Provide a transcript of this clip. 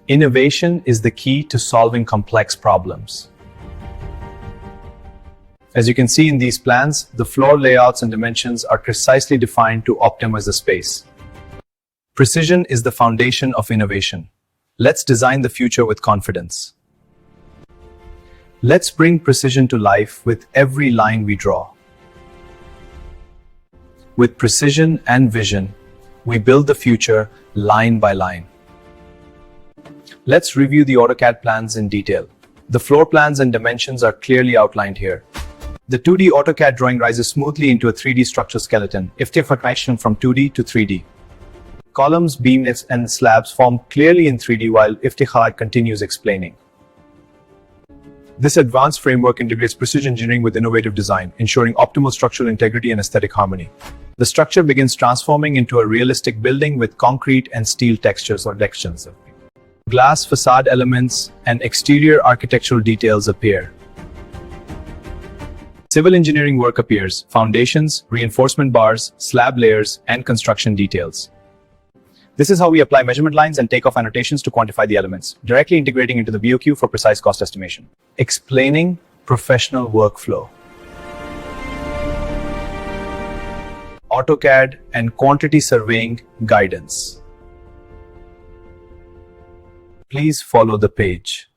Innovation is the key to solving complex problems. As you can see in these plans, the floor layouts and dimensions are precisely defined to optimize the space. Precision is the foundation of innovation. Let's design the future with confidence. Let's bring precision to life with every line we draw. With precision and vision, we build the future line by line. Let's review the AutoCAD plans in detail. The floor plans and dimensions are clearly outlined here. The 2D AutoCAD drawing rises smoothly into a 3D structure skeleton, transition from 2D to 3D. Columns, beams, and slabs form clearly in 3D while AutoCAD continues explaining. This advanced framework integrates precision engineering with innovative design, ensuring optimal structural integrity and aesthetic harmony. The structure begins transforming into a realistic building with concrete and steel textures or textures. Glass facade elements and exterior architectural details appear. Civil engineering work appears: foundations, reinforcement bars, slab layers, and construction details. This is how we apply measurement lines and takeoff annotations to quantify the elements, directly integrating into the BOQ for precise cost estimation. Explaining professional workflow. AutoCAD and quantity surveying guidance. Please follow the page.